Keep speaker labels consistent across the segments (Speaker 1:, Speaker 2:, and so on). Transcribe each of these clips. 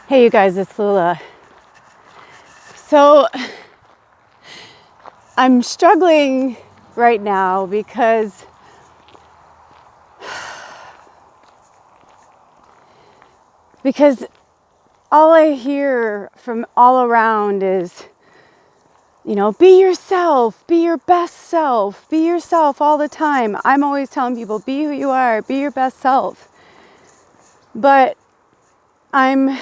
Speaker 1: Hey you guys, it's Lula. So I'm struggling right now because all I hear from all around is, be yourself, be your best self, be yourself all the time. I'm always telling people, be who you are, be your best self. But I'm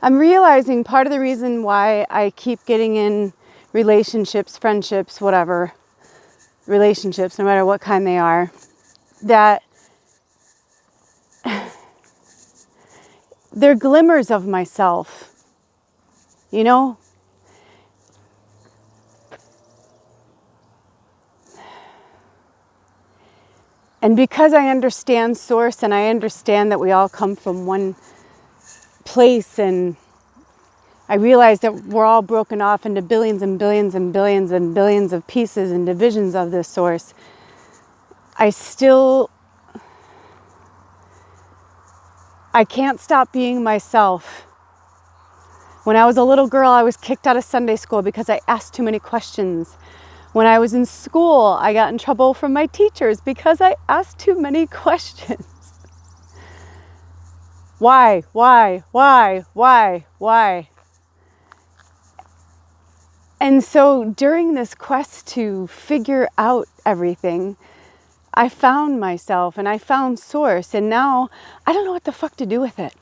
Speaker 1: realizing part of the reason why I keep getting in relationships, friendships, whatever, relationships, no matter what kind they are, that they're glimmers of myself, you know? And because I understand source and I understand that we all come from one place, and I realize that we're all broken off into billions and billions and billions and billions of pieces and divisions of this source, I can't stop being myself. When I was a little girl, I was kicked out of Sunday school because I asked too many questions. When I was in school, I got in trouble from my teachers because I asked too many questions. Why? And so during this quest to figure out everything, I found myself and I found source, and now I don't know what the fuck to do with it.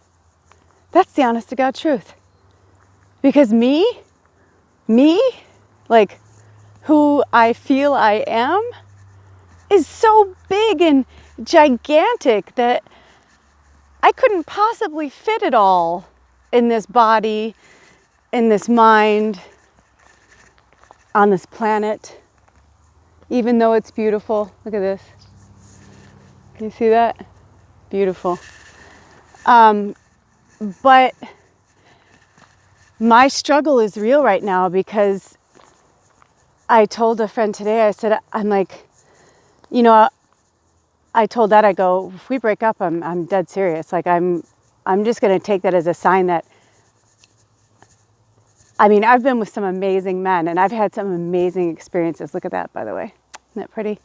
Speaker 1: That's the honest to God truth. Because me, like who I feel I am, is so big and gigantic that I couldn't possibly fit it all in this body, in this mind, on this planet, even though it's beautiful. Look at this. Can you see that? Beautiful. But my struggle is real right now because I told a friend today, I said, I'm like, I told Dad, I go, if we break up, I'm dead serious. Like I'm just going to take that as a sign that, I've been with some amazing men and I've had some amazing experiences. Look at that, by the way. Isn't that pretty?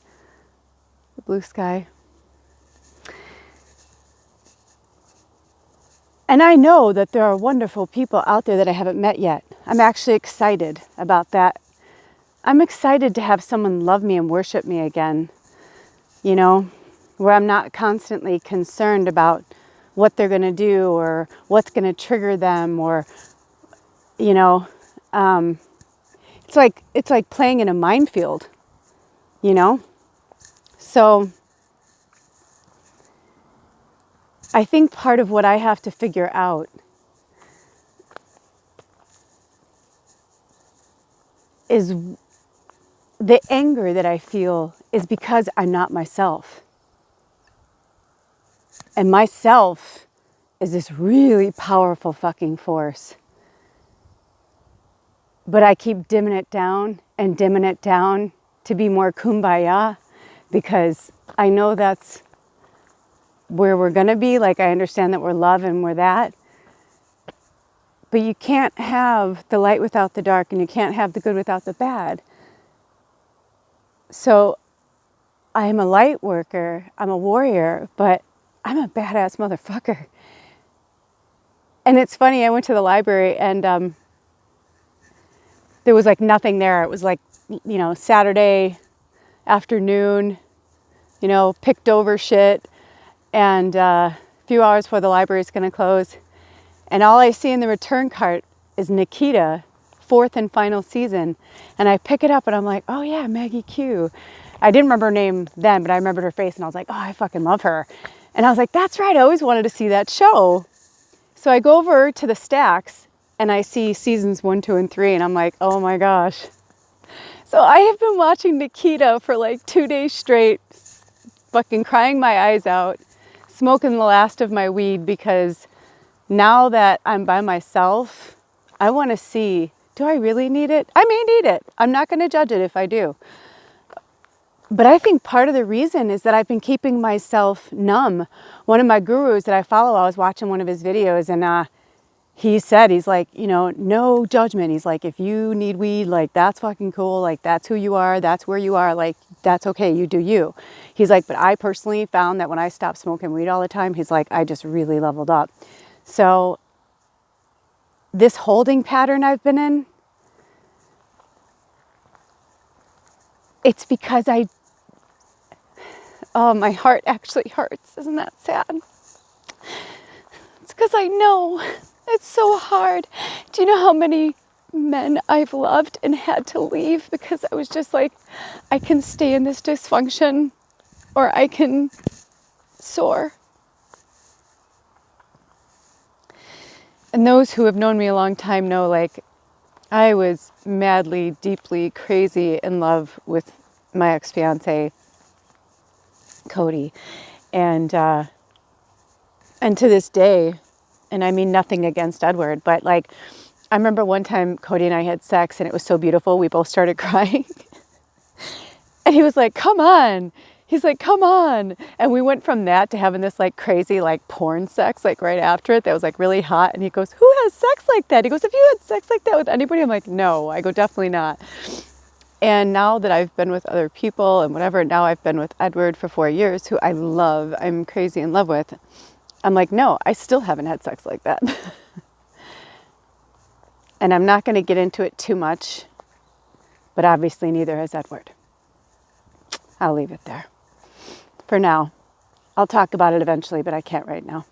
Speaker 1: The blue sky. And I know that there are wonderful people out there that I haven't met yet. I'm actually excited about that. I'm excited to have someone love me and worship me again, where I'm not constantly concerned about what they're going to do or what's going to trigger them, or, it's like playing in a minefield, So I think part of what I have to figure out is the anger that I feel is because I'm not myself. And myself is this really powerful fucking force. But I keep dimming it down to be more kumbaya, because I know that's where we're going to be. Like, I understand that we're love and we're that. But you can't have the light without the dark, and you can't have the good without the bad. So I am a light worker, I'm a warrior, but I'm a badass motherfucker. And it's funny, I went to the library and there was like nothing there. It was like, Saturday afternoon, picked over shit, and a few hours before the library is going to close. And all I see in the return cart is Nikita, 4th and final season. And I pick it up and I'm like, oh yeah, Maggie Q. I didn't remember her name then, but I remembered her face and I was like, oh, I fucking love her. And I was like, that's right, I always wanted to see that show. So I go over to the stacks and I see seasons 1, 2, and 3, and I'm like, oh my gosh. So I have been watching Nikita for like 2 days straight, fucking crying my eyes out, smoking the last of my weed, because now that I'm by myself, I want to see, do I really need it? I may need it. I'm not going to judge it if I do. But I think part of the reason is that I've been keeping myself numb. One of my gurus that I follow, I was watching one of his videos, and he said, he's like, no judgment. He's like, if you need weed, like, that's fucking cool. Like, that's who you are. That's where you are. Like, that's okay. You do you. He's like, but I personally found that when I stopped smoking weed all the time, he's like, I just really leveled up. So this holding pattern I've been in, it's because my heart actually hurts. Isn't that sad? It's because I know it's so hard. Do you know how many men I've loved and had to leave because I was just like, I can stay in this dysfunction or I can soar. And those who have known me a long time know, like, I was madly, deeply, crazy in love with my ex-fiance, Cody. And to this day, and I mean nothing against Edward, but like, I remember one time Cody and I had sex and it was so beautiful, we both started crying. And he was like, come on. He's like, come on. And we went from that to having this like crazy like porn sex like right after it that was like really hot. And he goes, who has sex like that? He goes, have you had sex like that with anybody? I'm like, no. I go, definitely not. And now that I've been with other people and whatever, now I've been with Edward for 4 years, who I love, I'm crazy in love with. I'm like, no, I still haven't had sex like that. And I'm not going to get into it too much, but obviously neither has Edward. I'll leave it there. For now. I'll talk about it eventually, but I can't right now.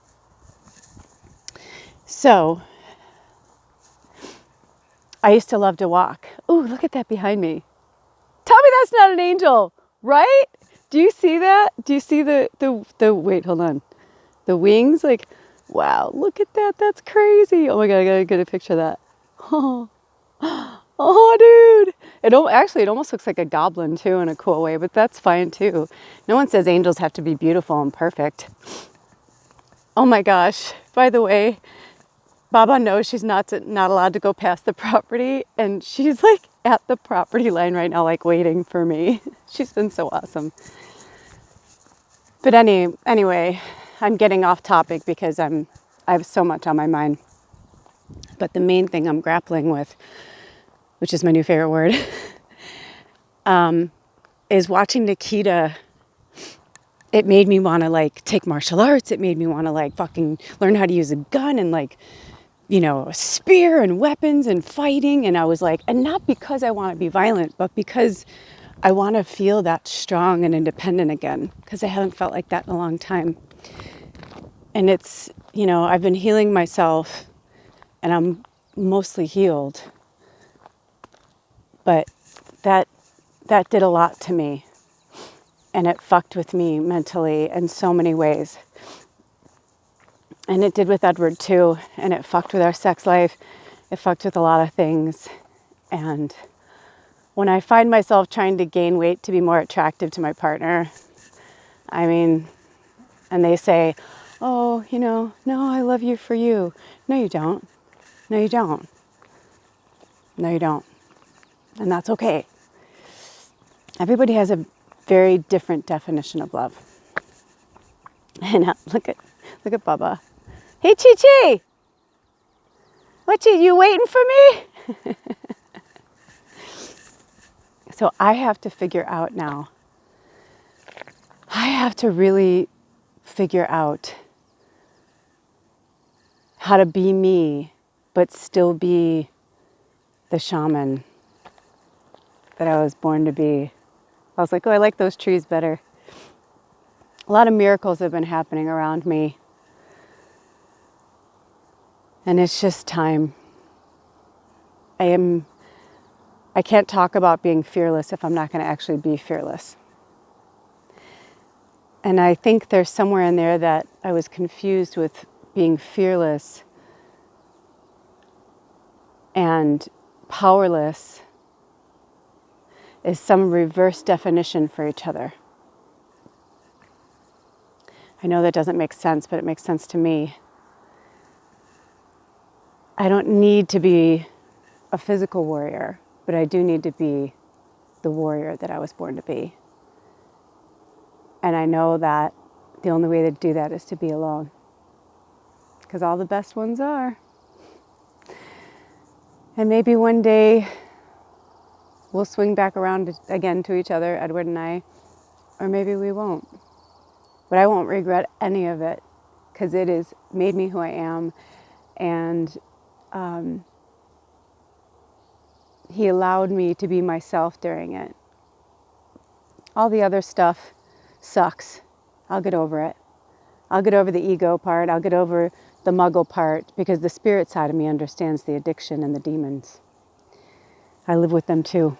Speaker 1: So, I used to love to walk. Ooh, look at that behind me. Tell me that's not an angel, right? Do you see that? Do you see the wait, hold on. The wings? Like, wow, look at that. That's crazy. Oh my God, I gotta get a picture of that. Oh, dude. It almost looks like a goblin too in a cool way, but that's fine too. No one says angels have to be beautiful and perfect. Oh my gosh. By the way, Baba knows she's not allowed to go past the property, and she's like at the property line right now, like waiting for me. She's been so awesome. But anyway, I'm getting off topic because I have so much on my mind. But the main thing I'm grappling with, which is my new favorite word, is watching Nikita. It made me want to like take martial arts. It made me want to like fucking learn how to use a gun and like, a spear and weapons and fighting. And I was like, and not because I want to be violent, but because I want to feel that strong and independent again, because I haven't felt like that in a long time. And it's, I've been healing myself and I'm mostly healed. But that did a lot to me. And it fucked with me mentally in so many ways. And it did with Edward too. And it fucked with our sex life. It fucked with a lot of things. And when I find myself trying to gain weight to be more attractive to my partner, and they say, oh, no, I love you for you. No, you don't. No, you don't. No, you don't. And that's okay. Everybody has a very different definition of love. And look at Bubba. Hey, Chi-Chi! What, you waiting for me? So I have to figure out now. I have to really figure out how to be me, but still be the shaman that I was born to be. I was like, oh, I like those trees better. A lot of miracles have been happening around me. And it's just time. I can't talk about being fearless if I'm not going to actually be fearless. And I think there's somewhere in there that I was confused with being fearless and powerless is some reverse definition for each other. I know that doesn't make sense, but it makes sense to me. I don't need to be a physical warrior, but I do need to be the warrior that I was born to be. And I know that the only way to do that is to be alone. Because all the best ones are. And maybe one day we'll swing back around again to each other, Edward and I, or maybe we won't. But I won't regret any of it because it has made me who I am. And he allowed me to be myself during it. All the other stuff sucks. I'll get over it. I'll get over the ego part. I'll get over the muggle part because the spirit side of me understands the addiction and the demons. I live with them too.